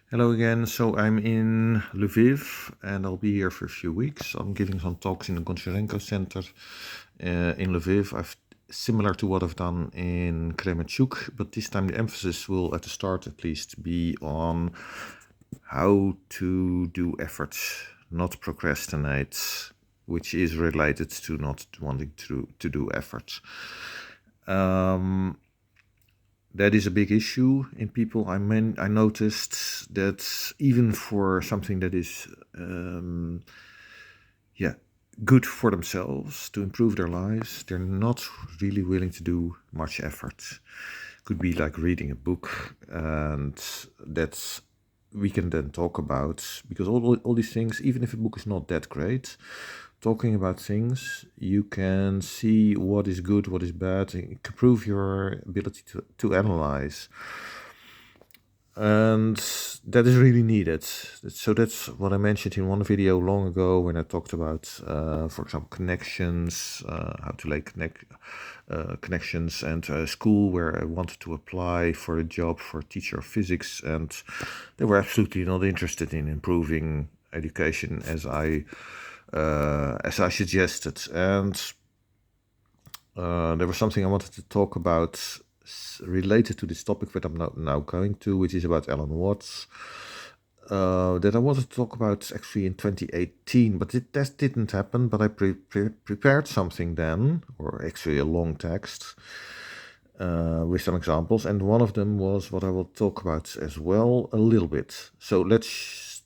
Hello again. So I'm in Lviv and I'll be here for a few weeks. I'm giving some talks in the Goncharenko Center in Lviv. Similar to what I've done in Kremenchuk, but this time the emphasis will, at the start at least, be on how to do efforts, not procrastinate, which is related to not wanting to do efforts. That is a big issue in people. I noticed that even for something that is, good for themselves to improve their lives, they're not really willing to do much effort. Could be like reading a book, and that's we can then talk about, because all these things, even if a book is not that great, talking about things, you can see what is good, what is bad, and improve your ability to analyze. And that is really needed. So that's what I mentioned in one video long ago when I talked about, for example, connections, how to lay connections, and a school where I wanted to apply for a job for a teacher of physics, and they were absolutely not interested in improving education as I suggested. And there was something I wanted to talk about related to this topic that I'm now going to, which is about Alan Watts, that I wanted to talk about actually in 2018, but that didn't happen. But I prepared something then, or actually a long text with some examples, and one of them was what I will talk about as well a little bit. So let's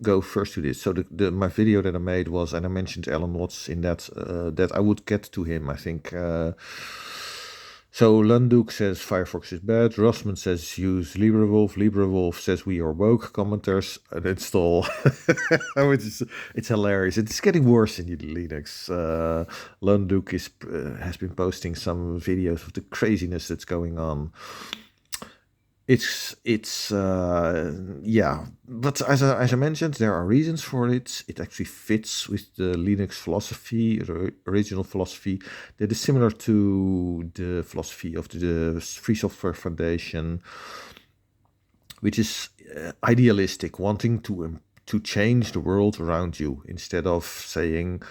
go first to this. So my video that I made was, and I mentioned Alan Watts in that, that I would get to him, I think. So Lunduk says Firefox is bad. Rossman says use LibreWolf. LibreWolf says we are woke. Commenters uninstall. It's hilarious. It's getting worse in Linux. Lunduk has been posting some videos of the craziness that's going on. But as I mentioned, there are reasons for it. It actually fits with the Linux philosophy, the original philosophy, that is similar to the philosophy of the Free Software Foundation, which is idealistic, wanting to change the world around you instead of saying,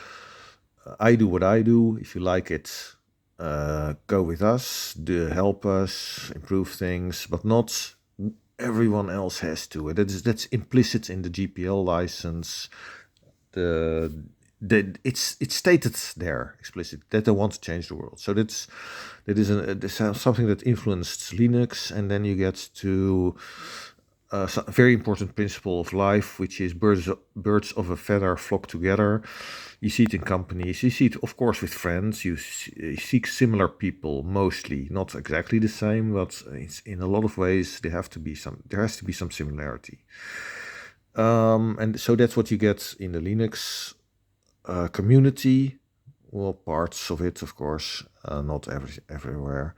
I do what I do. If you like it, go with us, help us improve things, but not everyone else has to. That's implicit in the GPL license. It's stated there explicit that they want to change the world. So this is something that influenced Linux, and then you get to a very important principle of life, which is birds of a feather flock together. You see it in companies. You see it, of course, with friends. You seek similar people, mostly, not exactly the same, but in a lot of ways there has to be some similarity. And so that's what you get in the Linux community. Well, parts of it, of course, not everywhere.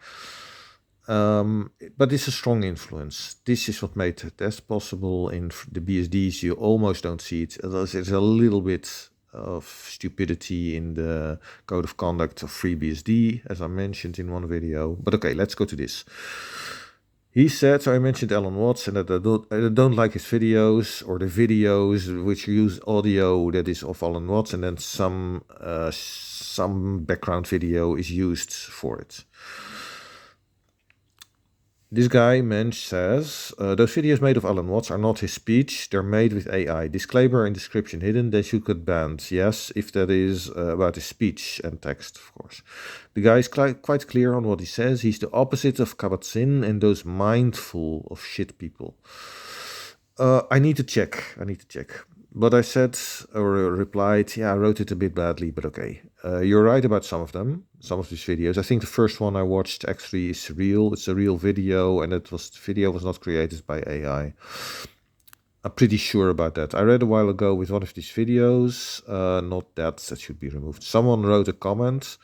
But it's a strong influence. This is what made the test possible. In the BSDs, you almost don't see it. There's a little bit of stupidity in the code of conduct of FreeBSD, as I mentioned in one video. But okay, let's go to this. He said, so I mentioned Alan Watts, and that I don't like his videos, or the videos which use audio that is of Alan Watts, and then some background video is used for it. This guy, Mensch, says, those videos made of Alan Watts are not his speech. They're made with AI. Disclaimer and description hidden. They should get banned. Yes, if that is about his speech and text, of course. The guy is quite clear on what he says. He's the opposite of Kabat-Zinn and those mindful of shit people. I need to check. But I said, or replied, yeah, I wrote it a bit badly, but okay. You're right about some of them, some of these videos. I think the first one I watched actually is real. It's a real video, and the video was not created by AI. I'm pretty sure about that. I read a while ago with one of these videos, not that should be removed. Someone wrote a comment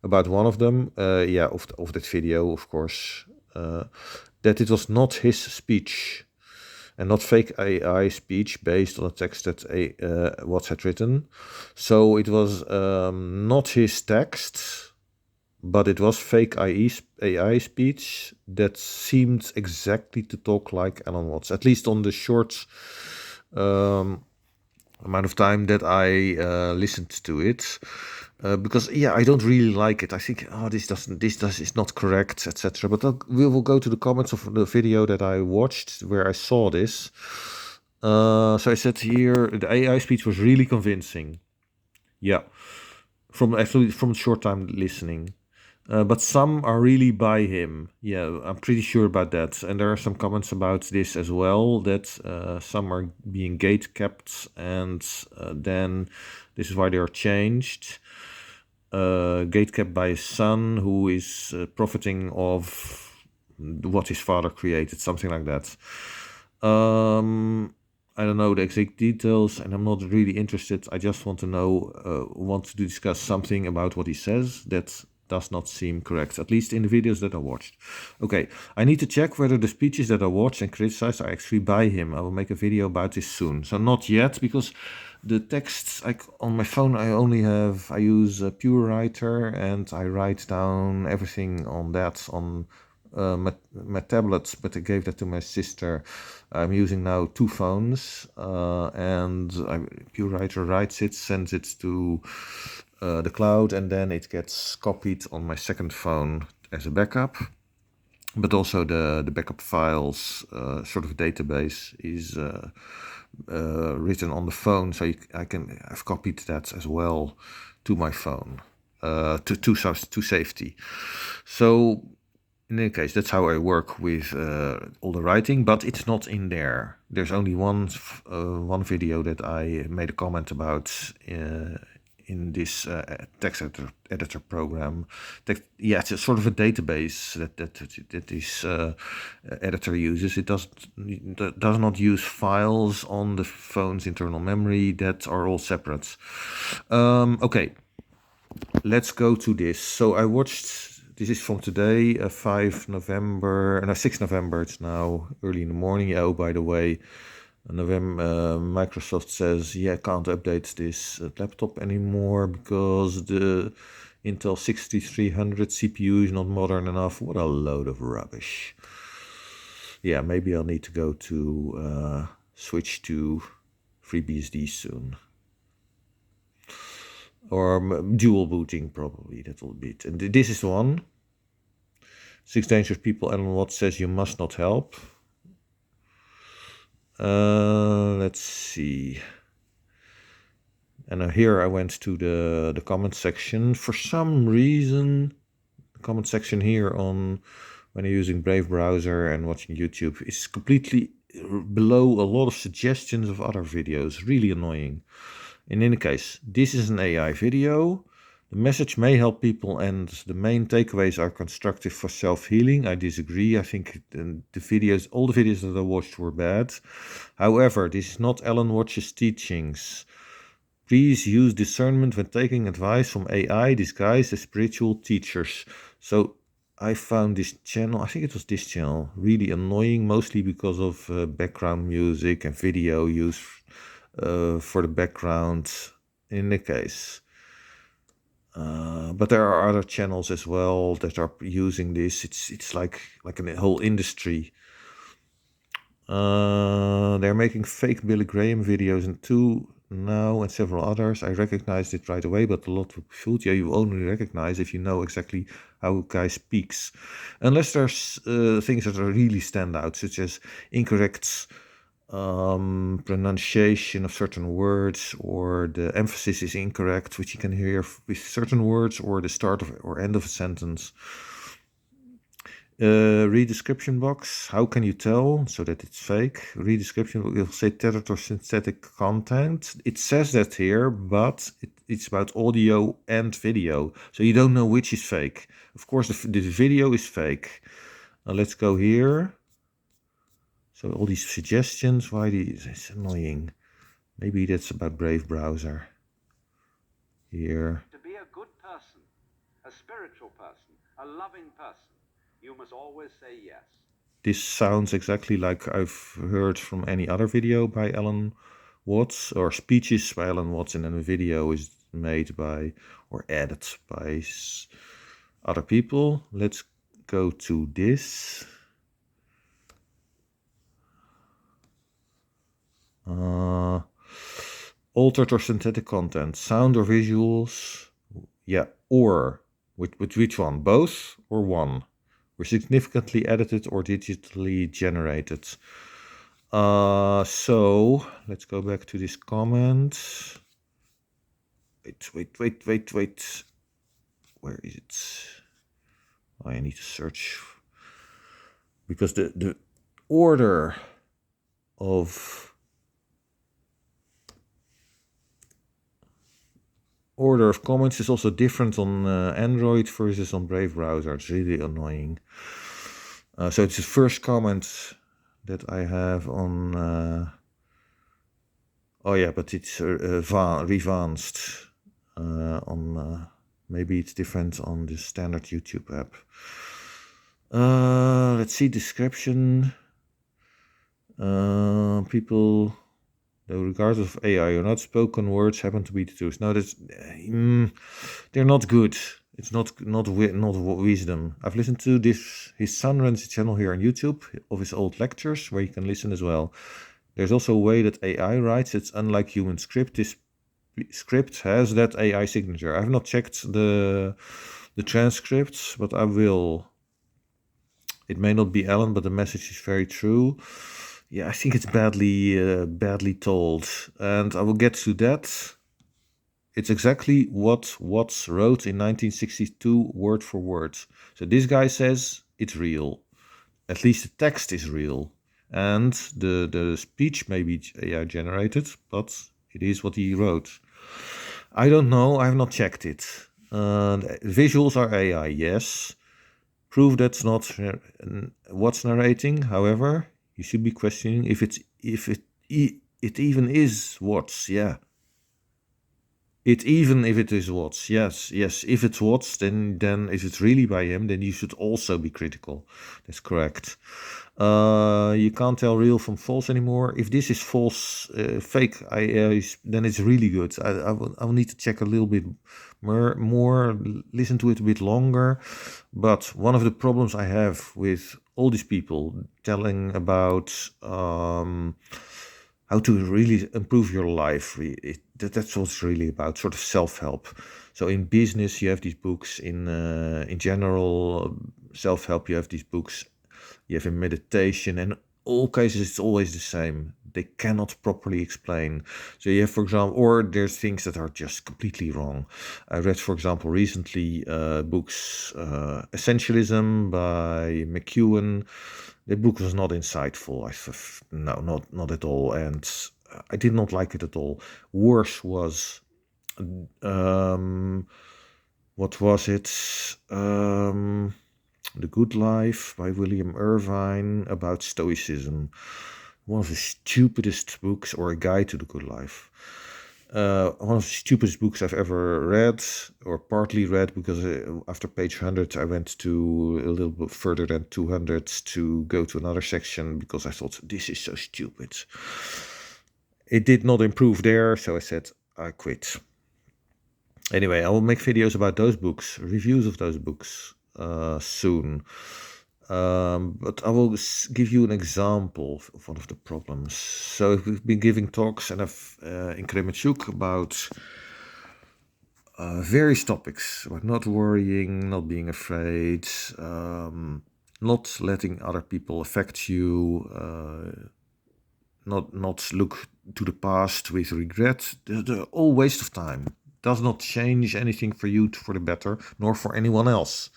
about one of them, of that video, of course, that it was not his speech and not fake AI speech based on a text that Watts had written. So it was not his text, but it was fake AI speech that seemed exactly to talk like Alan Watts, at least on the short amount of time that I listened to it. Because I don't really like it. I think this is not correct, etc. But we will go to the comments of the video that I watched where I saw this. So I said here the AI speech was really convincing. Yeah, from short time listening. But some are really by him. Yeah, I'm pretty sure about that. And there are some comments about this as well, that some are being gate kept, and then this is why they are changed. Gate kept by his son, who is profiting of what his father created, something like that. I don't know the exact details, and I'm not really interested. I just want to discuss something about what he says that does not seem correct, at least in the videos that I watched. Okay, I need to check whether the speeches that I watched and criticized are actually by him. I will make a video about this soon. So not yet, because the texts on my phone I use PureWriter, and I write down everything on that on my tablets, but I gave that to my sister. I'm using now 2 phones, and PureWriter writes it, sends it to the cloud, and then it gets copied on my second phone as a backup. But also the backup files sort of database is written on the phone, so I've copied that as well to my phone to safety. So in any case, that's how I work with all the writing, but it's not in there. There's only one video that I made a comment about in this text editor program. It's a sort of a database that this editor uses. It does not use files on the phone's internal memory that are all separate. Okay, let's go to this. So I watched. This is from today, 6 November, it's now early in the morning. Oh, by the way, Microsoft says, can't update this laptop anymore because the Intel 6300 CPU is not modern enough. What a load of rubbish. Yeah, maybe I'll need to go to switch to FreeBSD soon. Or dual booting, probably, that will be it. And this is one. 6 Dangerous People, Alan Watts says you must not help. Let's see. And here I went to the comment section. For some reason, the comment section here on when you're using Brave browser and watching YouTube is completely below a lot of suggestions of other videos. Really annoying. In any case, this is an AI video. The message may help people, and the main takeaways are constructive for self-healing. I disagree. I think all the videos that I watched were bad. However, this is not Alan Watts's teachings. Please use discernment when taking advice from AI disguised as spiritual teachers. So I found this channel, I think it was this channel, really annoying, mostly because of background music and video use for the background in the case. But there are other channels as well that are using this. It's like a whole industry. They're making fake Billy Graham videos and two now and several others. I recognized it right away, but a lot of food, you only recognize if you know exactly how a guy speaks. Unless there's things that are really stand out, such as incorrect pronunciation of certain words, or the emphasis is incorrect, which you can hear with certain words, or the start of or end of a sentence. Read description box. How can you tell so that it's fake? Read description box. It'll say tethered or synthetic content. It says that here, but it's about audio and video, so you don't know which is fake. Of course, the video is fake. Let's go here. So all these suggestions, it's annoying. Maybe that's about Brave browser. Here. To be a good person, a spiritual person, a loving person, you must always say yes. This sounds exactly like I've heard from any other video by Alan Watts, or speeches by Alan Watts, and then a video is made by or added by other people. Let's go to this. Altered or synthetic content, sound or visuals. Yeah, or with which one? Both or one? Were significantly edited or digitally generated. So let's go back to this comment. Wait. Where is it? Oh, I need to search because the order of comments is also different on Android versus on Brave browser. It's really annoying. So it's the first comment that I have on. Oh yeah, but it's revanced on. Maybe it's different on the standard YouTube app. Let's see description. People, though regardless of AI or not, spoken words happen to be the truth. No, that's they're not good. It's not wisdom. I've listened to this. His son runs a channel here on YouTube of his old lectures where you can listen as well. There's also a way that AI writes. It's unlike human script. This script has that AI signature. I have not checked the transcripts, but I will. It may not be Alan, but the message is very true. Yeah, I think it's badly told, and I will get to that. It's exactly what Watts wrote in 1962, word for word. So this guy says it's real. At least the text is real. And the speech may be AI generated, but it is what he wrote. I don't know. I have not checked it. Visuals are AI, yes. Prove that's not what's narrating. However, you should be questioning if it even is what's. Yeah. Even if it is Watts, yes. If it's Watts, then if it's really by him, then you should also be critical. That's correct. You can't tell real from false anymore. If this is false, fake, then it's really good. I will need to check a little bit more, listen to it a bit longer. But one of the problems I have with all these people telling about how to really improve your life. That's what it's really about, sort of self-help. So in business, you have these books. In general, self-help, you have these books. You have in meditation, and all cases, it's always the same. They cannot properly explain. So you have, for example, or there's things that are just completely wrong. I read, for example, recently books, Essentialism by McEwen. The book was not insightful. No, not at all, and I did not like it at all. Worse was, what was it? The Good Life by William Irvine about Stoicism. One of the stupidest books, or A Guide to the Good Life. One of the stupidest books I've ever read, or partly read, because after page 100 I went to a little bit further than 200 to go to another section because I thought, this is so stupid. It did not improve there, so I said I quit. Anyway, I will make videos about those books, reviews of those books soon. But I will give you an example of one of the problems. So we've been giving talks and in Kremenchuk about various topics, about not worrying, not being afraid, not letting other people affect you, not look to the past with regret. They're all waste of time. Does not change anything for you for the better, nor for anyone else.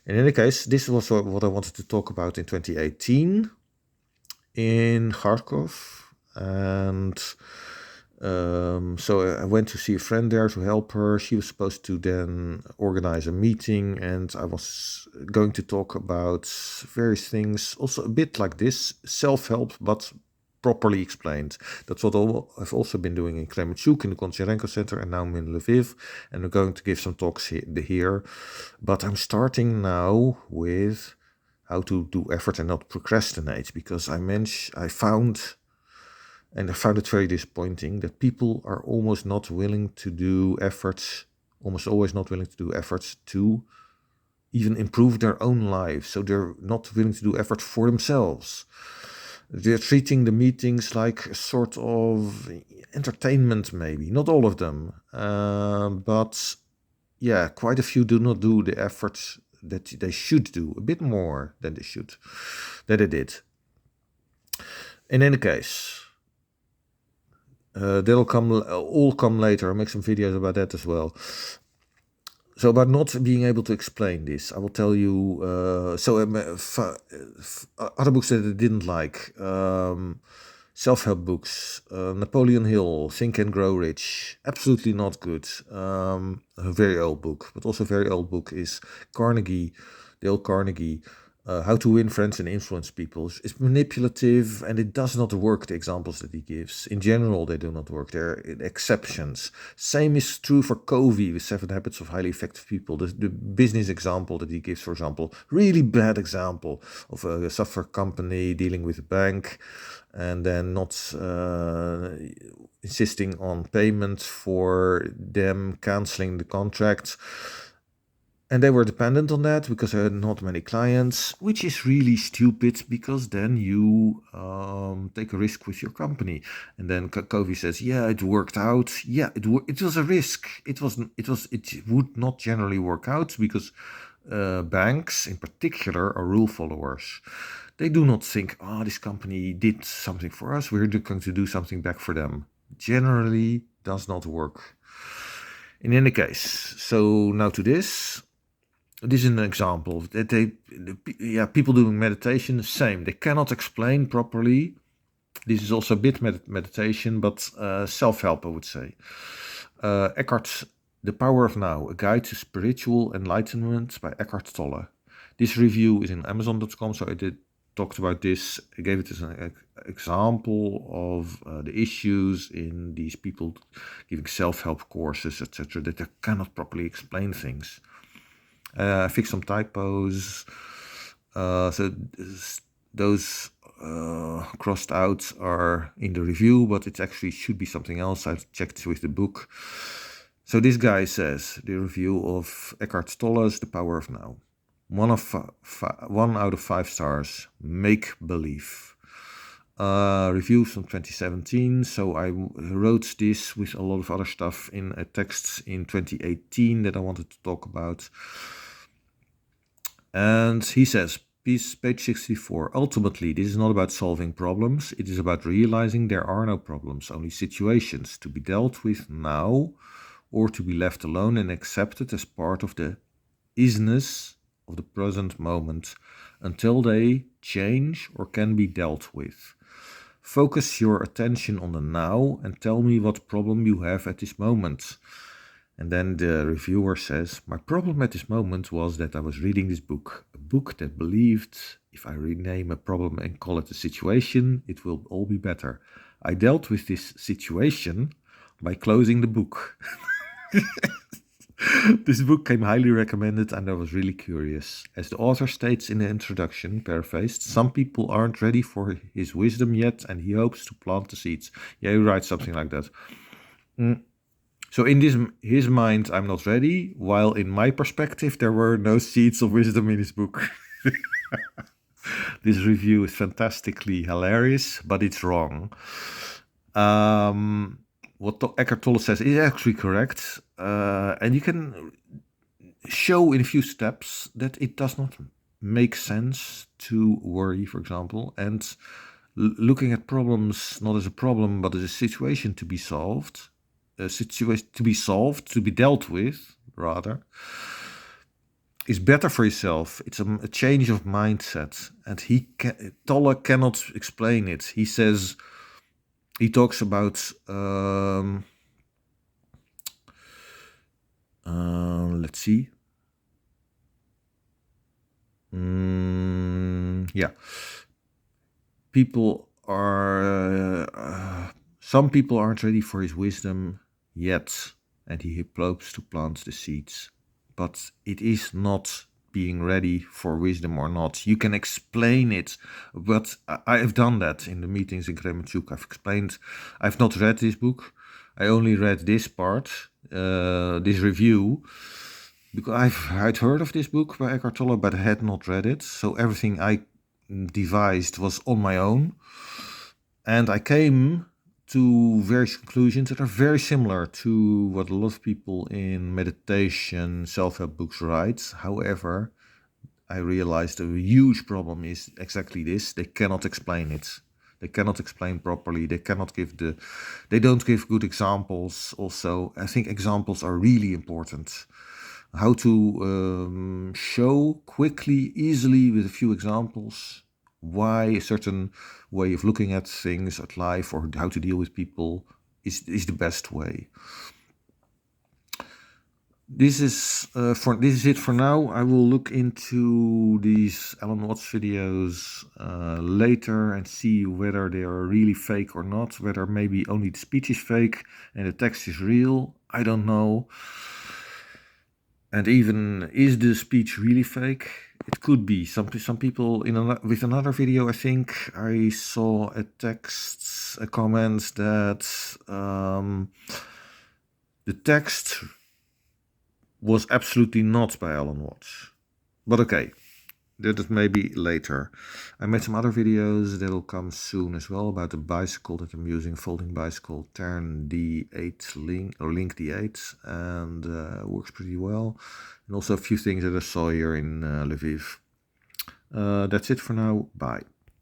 In any case, this was what I wanted to talk about in 2018 in Kharkov. And so I went to see a friend there to help her. She was supposed to then organize a meeting, and I was going to talk about various things, also a bit like this, self-help, but properly explained. That's what I've also been doing in Kremenchuk, in the Koncharenko Center, and now I'm in Lviv, and I'm going to give some talks here. But I'm starting now with how to do effort and not procrastinate, because I found it very disappointing that people are almost not willing to do efforts, almost always not willing to do efforts to even improve their own lives, so they're not willing to do effort for themselves. They're treating the meetings like a sort of entertainment, maybe. Not all of them, but yeah, quite a few do not do the effort that they should do, a bit more than they did. In any case, they'll all come later. I'll make some videos about that as well. So about not being able to explain this, I will tell you. Other books that I didn't like, self-help books, Napoleon Hill, Think and Grow Rich, absolutely not good. A very old book, but also a very old book is Dale Carnegie, How to Win Friends and Influence People. It's manipulative and it does not work, the examples that he gives. In general, they do not work. There are exceptions. Same is true for Covey with 7 Habits of Highly Effective People. The business example that he gives, for example, really bad example of a software company dealing with a bank and then not insisting on payment for them canceling the contract. And they were dependent on that because they had not many clients, which is really stupid because then you take a risk with your company. And then Covey says, yeah, it worked out. Yeah, it was a risk. It would not generally work out because banks in particular are rule followers. They do not think, this company did something for us, we're going to do something back for them. Generally does not work. In any case, so now to this. This is an example that people doing meditation, same. They cannot explain properly. This is also a bit meditation, but self-help, I would say. Eckhart, The Power of Now, A Guide to Spiritual Enlightenment by Eckhart Tolle. This review is in Amazon.com, so I talked about this. I gave it as an example of the issues in these people giving self-help courses, etc., that they cannot properly explain things. Fix some typos. So those crossed out are in the review, but it actually should be something else. I've checked with the book. So this guy says, the review of Eckhart Tolle's The Power of Now. 1 out of 5 stars. Make believe. Review from 2017. So I wrote this with a lot of other stuff in a text in 2018 that I wanted to talk about. And he says, page 64, ultimately, this is not about solving problems. It is about realizing there are no problems, only situations to be dealt with now or to be left alone and accepted as part of the isness of the present moment until they change or can be dealt with. Focus your attention on the now and tell me what problem you have at this moment. And then the reviewer says, my problem at this moment was that I was reading this book, a book that believed if I rename a problem and call it a situation, it will all be better. I dealt with this situation by closing the book. This book came highly recommended and I was really curious. As the author states in the introduction, paraphrased, some people aren't ready for his wisdom yet and he hopes to plant the seeds. Yeah, he writes something like that. So in his mind, I'm not ready, while in my perspective, there were no seeds of wisdom in his book. This review is fantastically hilarious, but it's wrong. What Eckhart Tolle says is actually correct, and you can show in a few steps that it does not make sense to worry, for example, and looking at problems not as a problem, but as a situation to be solved. A situation to be dealt with, rather, is better for yourself. It's a change of mindset, and Tolle cannot explain it. He says, he talks about, let's see. Some people aren't ready for his wisdom yet, and he hopes to plant the seeds. But it is not being ready for wisdom or not. You can explain it, but I have done that in the meetings in Kremenchuk. I've not read this book. I only read this part, this review, because I'd heard of this book by Eckhart Tolle, but I had not read it. So everything I devised was on my own. And I came to various conclusions that are very similar to what a lot of people in meditation, self-help books write. However, I realized a huge problem is exactly this. They cannot explain it. They cannot explain properly. They cannot give they don't give good examples. Also, I think examples are really important. How to show quickly, easily with a few examples why a certain way of looking at things, at life, or how to deal with people is the best way. This is it for now. I will look into these Alan Watts videos later and see whether they are really fake or not, whether maybe only the speech is fake and the text is real. I don't know. And even, is the speech really fake? It could be. Some people with another video, I think I saw a comment that the text was absolutely not by Alan Watts. But okay, that is maybe later. I made some other videos that will come soon as well about the bicycle that I'm using, folding bicycle, Tern D8 Link D8, and works pretty well. And also a few things that I saw here in Lviv. That's it for now. Bye.